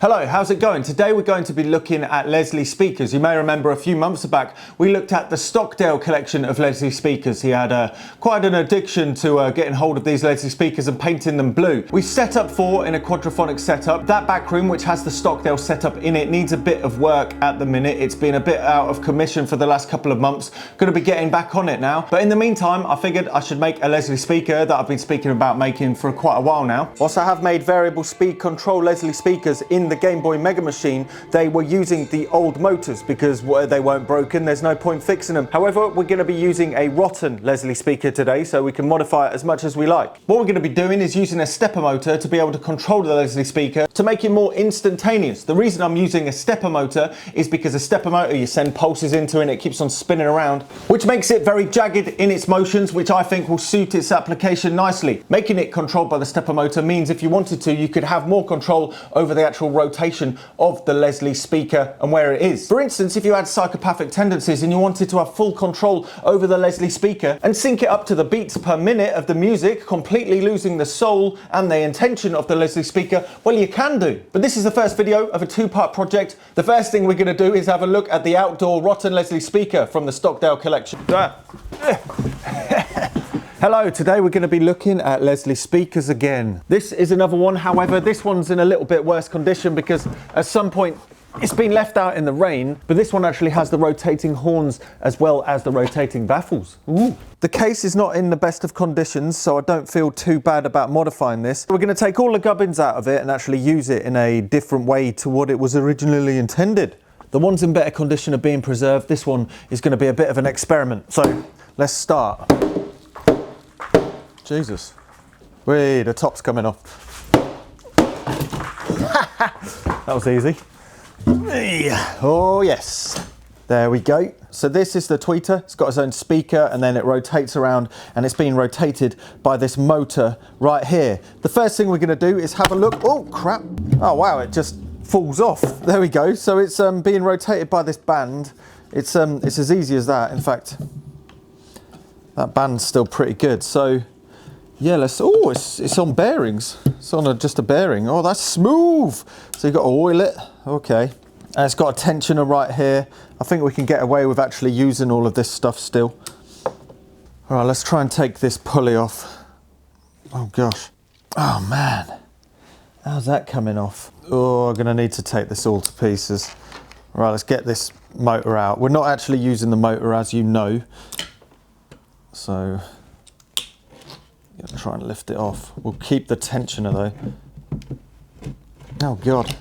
Hello, how's it going? Today we're going to be looking at Leslie speakers. You may remember a few months back we looked at the Stockdale collection of Leslie speakers. He had quite an addiction to getting hold of these Leslie speakers and painting them blue. We set up 4 in a quadraphonic setup. That back room, which has the Stockdale setup in it, needs a bit of work at the minute. It's been a bit out of commission for the last couple of months. Going to be getting back on it now. But in the meantime, I figured I should make a Leslie speaker that I've been speaking about making for quite a while now. Whilst I have made variable speed control Leslie speakers in the Game Boy Mega Machine, they were using the old motors because they weren't broken. There's no point fixing them. However, we're going to be using a rotten Leslie speaker today, so we can modify it as much as we like. What we're going to be doing is using a stepper motor to be able to control the Leslie speaker to make it more instantaneous. The reason I'm using a stepper motor is because a stepper motor, you send pulses into it and it keeps on spinning around, which makes it very jagged in its motions, which I think will suit its application nicely. Making it controlled by the stepper motor means if you wanted to, you could have more control over the actual rotation of the Leslie speaker and where it is. For instance, if you had psychopathic tendencies and you wanted to have full control over the Leslie speaker and sync it up to the beats per minute of the music, completely losing the soul and the intention of the Leslie speaker, well, you can do. But this is the first video of a 2-part project. The first thing we're going to do is have a look at the outdoor rotten Leslie speaker from the Stockdale collection. Hello, today we're going to be looking at Leslie speakers again. This is another one, however, this one's in a little bit worse condition because at some point it's been left out in the rain, but this one actually has the rotating horns as well as the rotating baffles. Ooh. The case is not in the best of conditions, so I don't feel too bad about modifying this. We're going to take all the gubbins out of it and actually use it in a different way to what it was originally intended. The ones in better condition are being preserved. This one is going to be a bit of an experiment. So let's start. Jesus. Wait, the top's coming off. That was easy. Oh yes. There we go. So this is the tweeter. It's got its own speaker and then it rotates around and it's being rotated by this motor right here. The first thing we're going to do is have a look. Oh crap. Oh wow, it just falls off. There we go. So it's being rotated by this band. It's as easy as that. In fact, that band's still pretty good. So yeah, it's on bearings. It's on just a bearing. Oh, that's smooth. So you've got to oil it. Okay. And it's got a tensioner right here. I think we can get away with actually using all of this stuff still. All right, let's try and take this pulley off. Oh gosh. Oh man. How's that coming off? Oh, I'm gonna need to take this all to pieces. All right, let's get this motor out. We're not actually using the motor, as you know. So try and lift it off. We'll keep the tensioner though. Oh God.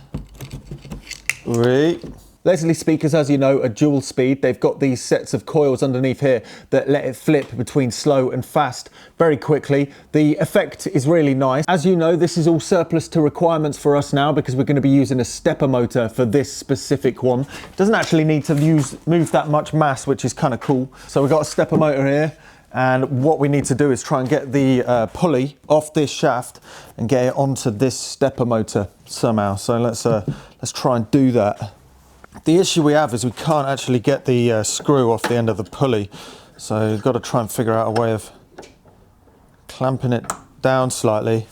Wait. Leslie speakers, as you know, are dual speed. They've got these sets of coils underneath here that let it flip between slow and fast very quickly. The effect is really nice. As you know, this is all surplus to requirements for us now because we're going to be using a stepper motor for this specific one. It doesn't actually need to move that much mass, which is kind of cool. So we've got a stepper motor here. And what we need to do is try and get the pulley off this shaft and get it onto this stepper motor somehow. So let's try and do that. The issue we have is we can't actually get the screw off the end of the pulley. So we've got to try and figure out a way of clamping it down slightly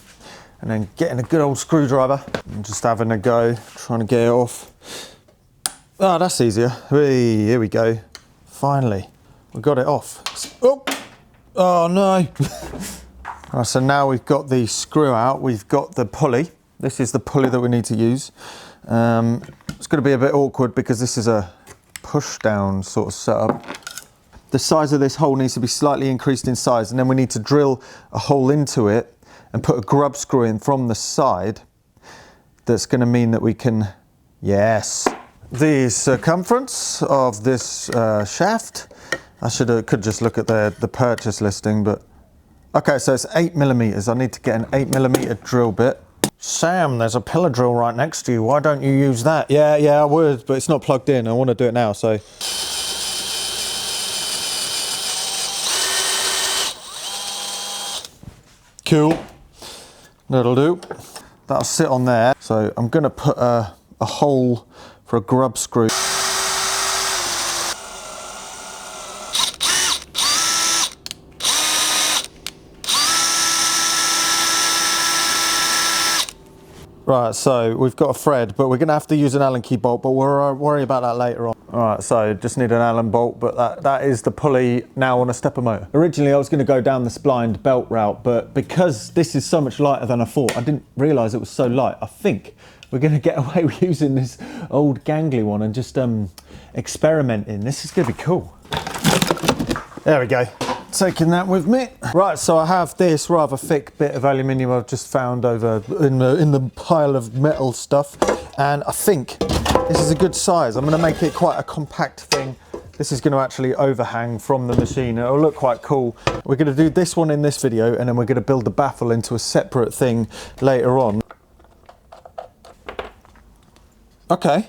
and then getting a good old screwdriver and just having a go, trying to get it off. Oh, that's easier. Here we go. Finally, we got it off. Oh no. Right, so now we've got the screw out, we've got the pulley. This is the pulley that we need to use. It's going to be a bit awkward because this is a push down sort of setup. The size of this hole needs to be slightly increased in size and then we need to drill a hole into it and put a grub screw in from the side. That's going to mean that we can, yes. The circumference of this shaft, I could just look at the purchase listing, but okay, so it's 8mm. I need to get an 8mm drill bit. Sam, there's a pillar drill right next to you. Why don't you use that? Yeah, I would, but it's not plugged in. I want to do it now, so. Cool. That'll do. That'll sit on there. So I'm going to put a hole for a grub screw. Right, so we've got a thread, but we're going to have to use an Allen key bolt, but we'll worry about that later on. All right, so just need an Allen bolt, but that is the pulley now on a stepper motor. Originally, I was going to go down the splined belt route, but because this is so much lighter than I thought, I didn't realise it was so light. I think we're going to get away with using this old gangly one and just experimenting. This is going to be cool. There we go. Taking that with me. Right, so I have this rather thick bit of aluminium I've just found over in the pile of metal stuff, and I think this is a good size. I'm going to make it quite a compact thing. This is going to actually overhang from the machine. It'll look quite cool. We're going to do this one in this video, and then we're going to build the baffle into a separate thing later on. Okay.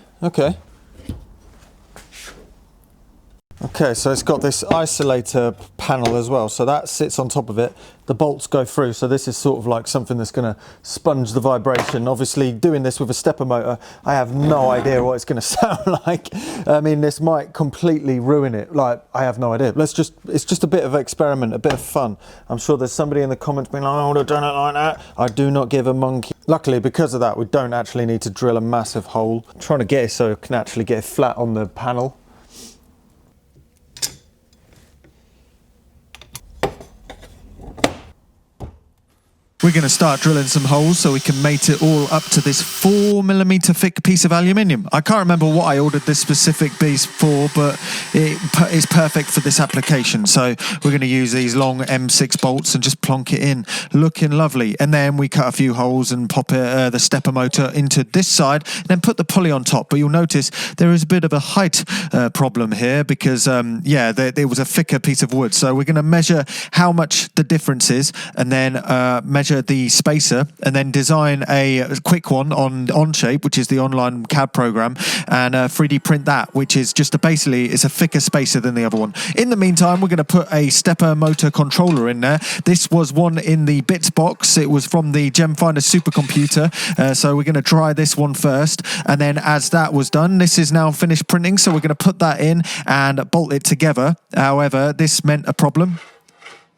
Okay, so it's got this isolator panel as well, so that sits on top of it. The bolts go through, so this is sort of like something that's going to sponge the vibration. Obviously, doing this with a stepper motor, I have no idea what it's going to sound like. I mean, this might completely ruin it. Like, I have no idea. It's just a bit of experiment, a bit of fun. I'm sure there's somebody in the comments being like, "I would have done it like that." I do not give a monkey. Luckily, because of that, we don't actually need to drill a massive hole. I'm trying to get it so I can actually get it flat on the panel. We're going to start drilling some holes so we can mate it all up to this 4mm thick piece of aluminium. I can't remember what I ordered this specific piece for, but it is perfect for this application. So we're going to use these long M6 bolts and just plonk it in, looking lovely. And then we cut a few holes and pop the stepper motor into this side, and then put the pulley on top. But you'll notice there is a bit of a height problem here because, there was a thicker piece of wood. So we're going to measure how much the difference is, and then measure the spacer, and then design a quick one on Onshape, which is the online CAD program, and 3D print that, which is just basically it's a thicker spacer than the other one. In the meantime, we're going to put a stepper motor controller in there. This was one in the bits box. It was from the GemFinder supercomputer, so we're going to try this one first, and then as that was done, this is now finished printing, so we're going to put that in and bolt it together. However, this meant a problem.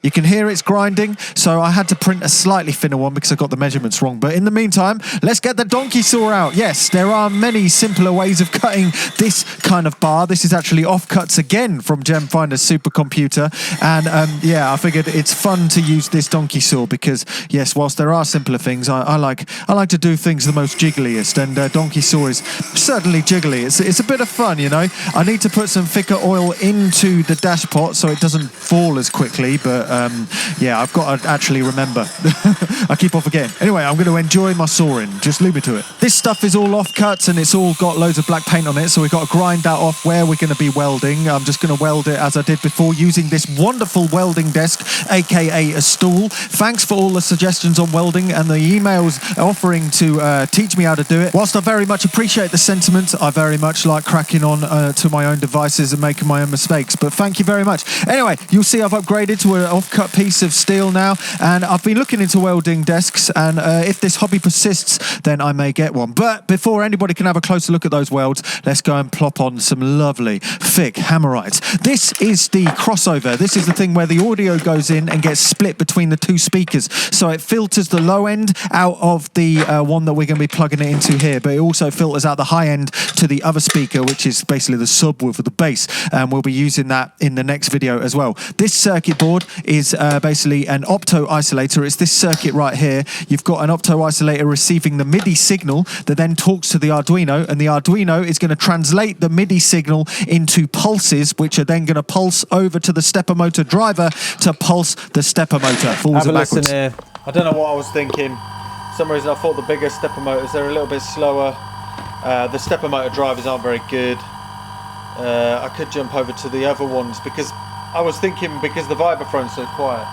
You can hear it's grinding, so I had to print a slightly thinner one because I got the measurements wrong. But in the meantime, let's get the donkey saw out. Yes, there are many simpler ways of cutting this kind of bar. This is actually offcuts again from GemFinder's supercomputer. And I figured it's fun to use this donkey saw because, yes, whilst there are simpler things, I like to do things the most jiggliest. And donkey saw is certainly jiggly. It's a bit of fun, you know. I need to put some thicker oil into the dash pot so it doesn't fall as quickly, but I've got to actually remember. I keep on forgetting. Anyway, I'm going to enjoy my sawing. Just leave me to it. This stuff is all offcuts and it's all got loads of black paint on it, so we've got to grind that off where we're going to be welding. I'm just going to weld it as I did before using this wonderful welding desk, aka a stool. Thanks for all the suggestions on welding and the emails offering to teach me how to do it. Whilst I very much appreciate the sentiment, I very much like cracking on to my own devices and making my own mistakes. But thank you very much. Anyway, you'll see I've upgraded to an off-cut piece of steel now, and I've been looking into welding desks, and if this hobby persists, then I may get one. But before anybody can have a closer look at those welds, let's go and plop on some lovely thick hammerites. This is the crossover. This is the thing where the audio goes in and gets split between the two speakers, so it filters the low end out of the one that we're going to be plugging it into here, but it also filters out the high end to the other speaker, which is basically the subwoofer, the bass, and we'll be using that in the next video as well. This circuit board is basically an opto isolator. It's this circuit right here. You've got an opto isolator receiving the Midi signal that then talks to the Arduino, and the Arduino is going to translate the Midi signal into pulses, which are then going to pulse over to the stepper motor driver to pulse the stepper motor. Forwards and backwards. Listen here. I don't know what I was thinking. For some reason I thought the bigger stepper motors, they're a little bit slower. The stepper motor drivers aren't very good. I could jump over to the other ones because I was thinking because the vibraphone's so quiet.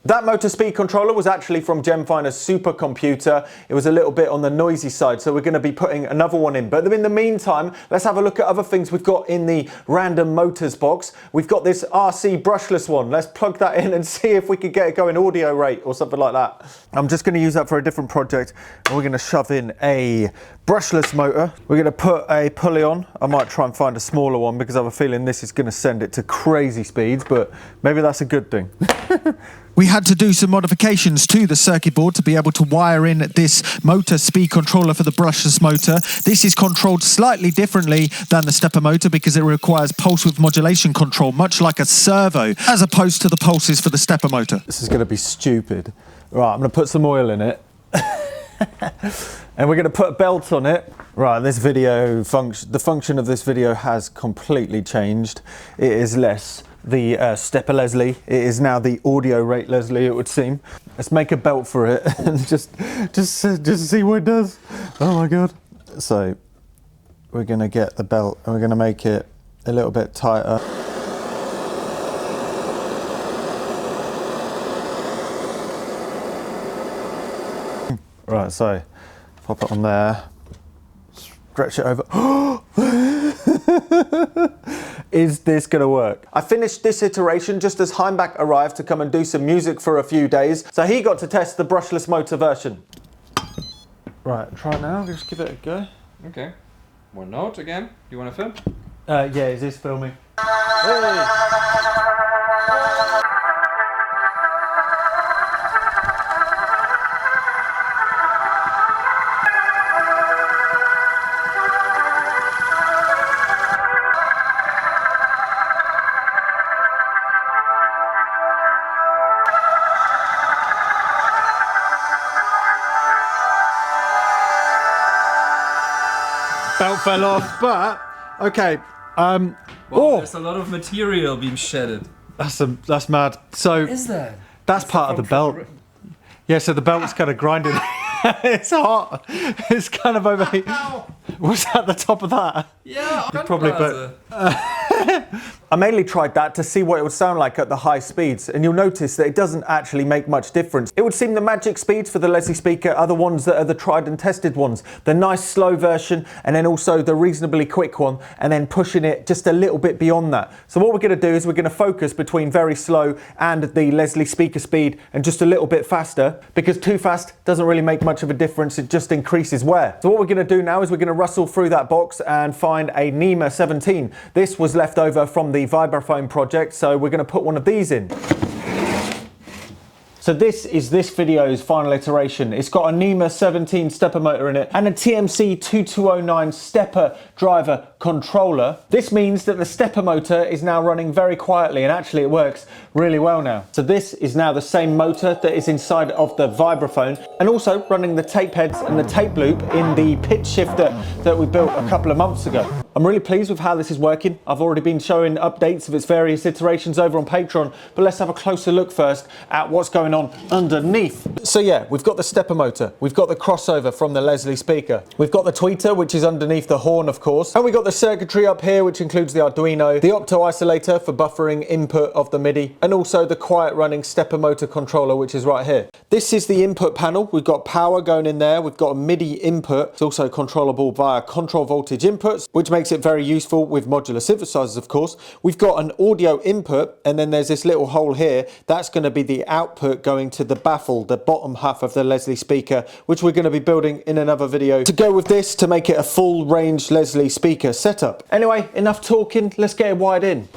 That motor speed controller was actually from GemFinder's supercomputer. It was a little bit on the noisy side, so we're going to be putting another one in. But in the meantime, let's have a look at other things we've got in the random motors box. We've got this RC brushless one. Let's plug that in and see if we could get it going audio rate or something like that. I'm just going to use that for a different project, and we're going to shove in a brushless motor. We're going to put a pulley on. I might try and find a smaller one because I have a feeling this is going to send it to crazy speeds, but maybe that's a good thing. We had to do some modifications to the circuit board to be able to wire in this motor speed controller for the brushless motor. This is controlled slightly differently than the stepper motor because it requires pulse width modulation control, much like a servo, as opposed to the pulses for the stepper motor. This is going to be stupid. Right, I'm going to put some oil in it. And we're going to put a belt on it. Right, this video the function of this video has completely changed. It is less the stepper Leslie. It is now the audio rate Leslie, it would seem. Let's make a belt for it and just see what it does. Oh my god. So we're going to get the belt and we're going to make it a little bit tighter. Right, so pop it on there, stretch it over. Is this gonna work? I finished this iteration just as Heimbach arrived to come and do some music for a few days, so he got to test the brushless motor version. Right, try it now, just give it a go. Okay. One note again. You want to film? Yeah, is this filming? Hey. Belt fell off, but okay. Wow, oh, there's a lot of material being shedded. that's mad. So Is that? that's part of the belt. Yeah, so the belt's kind of grinding. It's hot. It's kind of overheat. Was that the top of that? Yeah, Probably, but I mainly tried that to see what it would sound like at the high speeds, and you'll notice that it doesn't actually make much difference. It would seem the magic speeds for the Leslie speaker are the ones that are the tried and tested ones. The nice slow version, and then also the reasonably quick one, and then pushing it just a little bit beyond that. So what we're going to do is we're going to focus between very slow and the Leslie speaker speed and just a little bit faster, because too fast doesn't really make much of a difference, it just increases wear. So what we're going to do now is we're going to rustle through that box and find a NEMA 17. This was left over from the vibraphone project, so we're going to put one of these in. So this is this video's final iteration. It's got a NEMA 17 stepper motor in it and a TMC 2209 stepper driver controller. This means that the stepper motor is now running very quietly, and actually it works really well now. So this is now the same motor that is inside of the vibraphone, and also running the tape heads and the tape loop in the pitch shifter that we built a couple of months ago. I'm really pleased with how this is working. I've already been showing updates of its various iterations over on Patreon, but let's have a closer look first at what's going on underneath. So yeah, we've got the stepper motor, we've got the crossover from the Leslie speaker, we've got the tweeter, which is underneath the horn of course, and we've got the circuitry up here, which includes the Arduino, the opto isolator for buffering input of the Midi, and also the quiet running stepper motor controller, which is right here. This is the input panel. We've got power going in there, we've got a Midi input. It's also controllable via control voltage inputs, which makes it very useful with modular synthesizers of course. We've got an audio input, and then there's this little hole here. That's going to be the output going to the baffle, the bottom half of the Leslie speaker, which we're going to be building in another video to go with this to make it a full range Leslie speaker setup. Anyway, enough talking, let's get it wired in.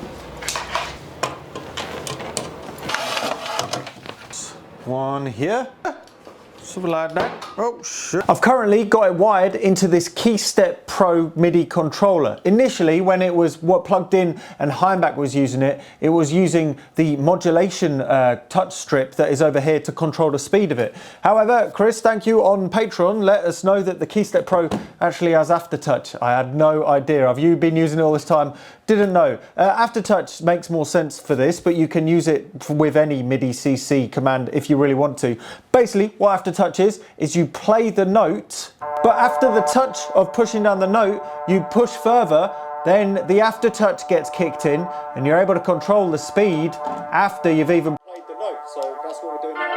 One here. Something like that. Oh shit. I've currently got it wired into this KeyStep Pro MIDI controller. Initially, when it was plugged in and Heimbach was using it, it was using the modulation touch strip that is over here to control the speed of it. However, Chris, thank you, on Patreon, let us know that the KeyStep Pro actually has aftertouch. I had no idea. Have you been using it all this time? Didn't know. Aftertouch makes more sense for this, but you can use it with any MIDI CC command if you really want to. Basically, what aftertouch is you play the note, but after the touch of pushing down the note, you push further, then the aftertouch gets kicked in, and you're able to control the speed after you've even played the note. So that's what we're doing now.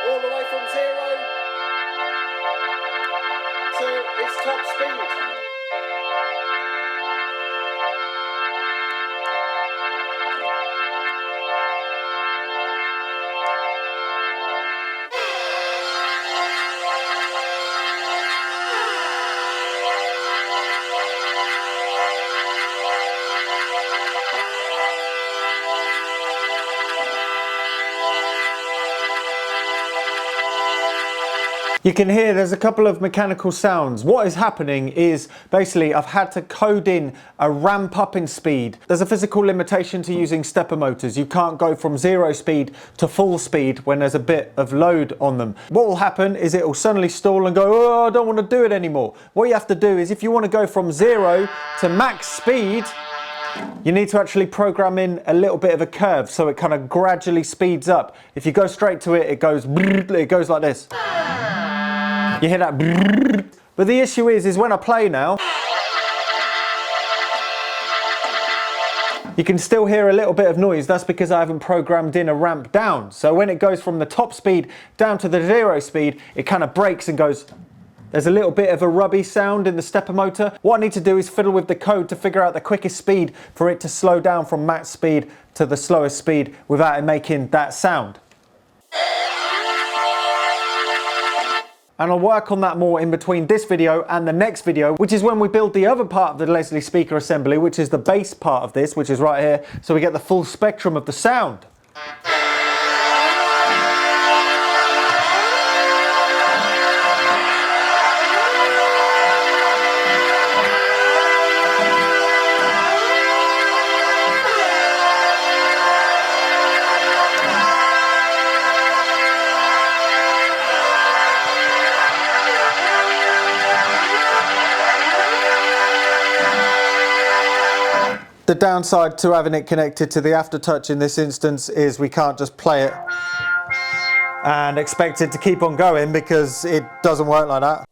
All the way from 0 to its top speed. You can hear there's a couple of mechanical sounds. What is happening is basically I've had to code in a ramp up in speed. There's a physical limitation to using stepper motors. You can't go from 0 speed to full speed when there's a bit of load on them. What will happen is it will suddenly stall and go, oh, I don't want to do it anymore. What you have to do is if you want to go from 0 to max speed, you need to actually program in a little bit of a curve so it kind of gradually speeds up. If you go straight to it, it goes like this. You hear that? But the issue is when I play now, you can still hear a little bit of noise. That's because I haven't programmed in a ramp down. So when it goes from the top speed down to the 0 speed, it kind of breaks and goes. There's a little bit of a rubby sound in the stepper motor. What I need to do is fiddle with the code to figure out the quickest speed for it to slow down from max speed to the slowest speed without it making that sound. And I'll work on that more in between this video and the next video, which is when we build the other part of the Leslie speaker assembly, which is the bass part of this, which is right here, so we get the full spectrum of the sound. The downside to having it connected to the aftertouch in this instance is we can't just play it and expect it to keep on going because it doesn't work like that.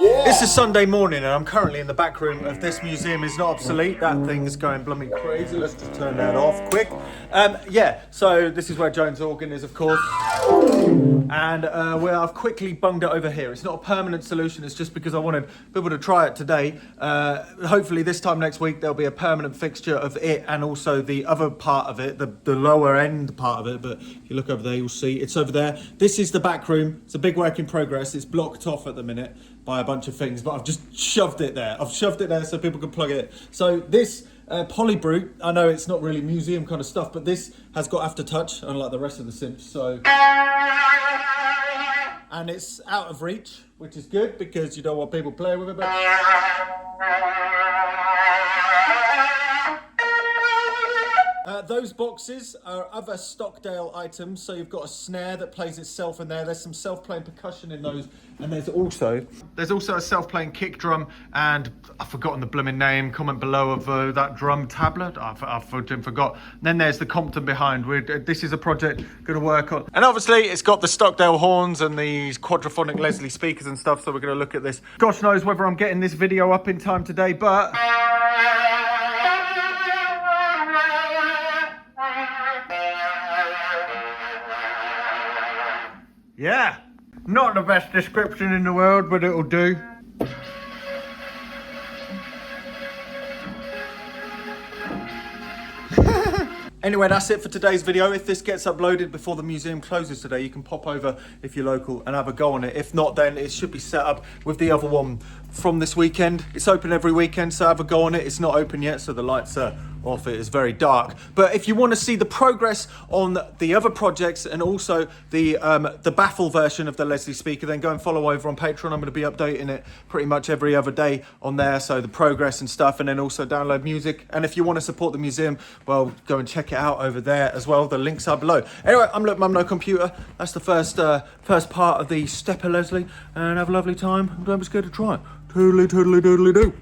It's a Sunday morning and I'm currently in the back room of This Museum Is Not Obsolete. That thing is going blooming crazy. Let's just turn that off quick. Yeah, so this is where Joan's organ is, of course. And I've quickly bunged it over here. It's not a permanent solution, it's just because I wanted people to try it today. Hopefully this time next week there'll be a permanent fixture of it and also the other part of it, the lower end part of it. But if you look over there, you'll see it's over there. This is the back room. It's a big work in progress. It's blocked off at the minute by a bunch of things, but I've just shoved it there. I've shoved it there so people can plug it. So this Polybrute, I know it's not really museum kind of stuff, but this has got aftertouch, unlike the rest of the synths. So, and it's out of reach, which is good because you don't want people playing with it. But those boxes are other Stockdale items, so you've got a snare that plays itself in there. There's some self-playing percussion in those, and there's also a self-playing kick drum, and I've forgotten the blooming name. Comment below of that drum tablet. I forgot. And then there's the Compton behind. This is a project going to work on, and obviously it's got the Stockdale horns and these quadraphonic Leslie speakers and stuff. So we're going to look at this. Gosh knows whether I'm getting this video up in time today, but. Yeah, not the best description in the world, but it'll do. Anyway, that's it for today's video. If this gets uploaded before the museum closes today, you can pop over if you're local and have a go on it. If not, then it should be set up with the other one from this weekend. It's open every weekend, so have a go on it. It's not open yet, so the lights are off. It is very dark. But if you want to see the progress on the other projects and also the baffle version of the Leslie speaker, then go and follow over on Patreon. I'm going to be updating it pretty much every other day on there, so the progress and stuff, and then also download music. And if you want to support the museum, well, go and check it out over there as well. The links are below. Anyway, I'm Look Mum No Computer. That's the first part of the Stepper Leslie, and have a lovely time. Don't be scared to try it. Toodly, toodly, doodly, doo.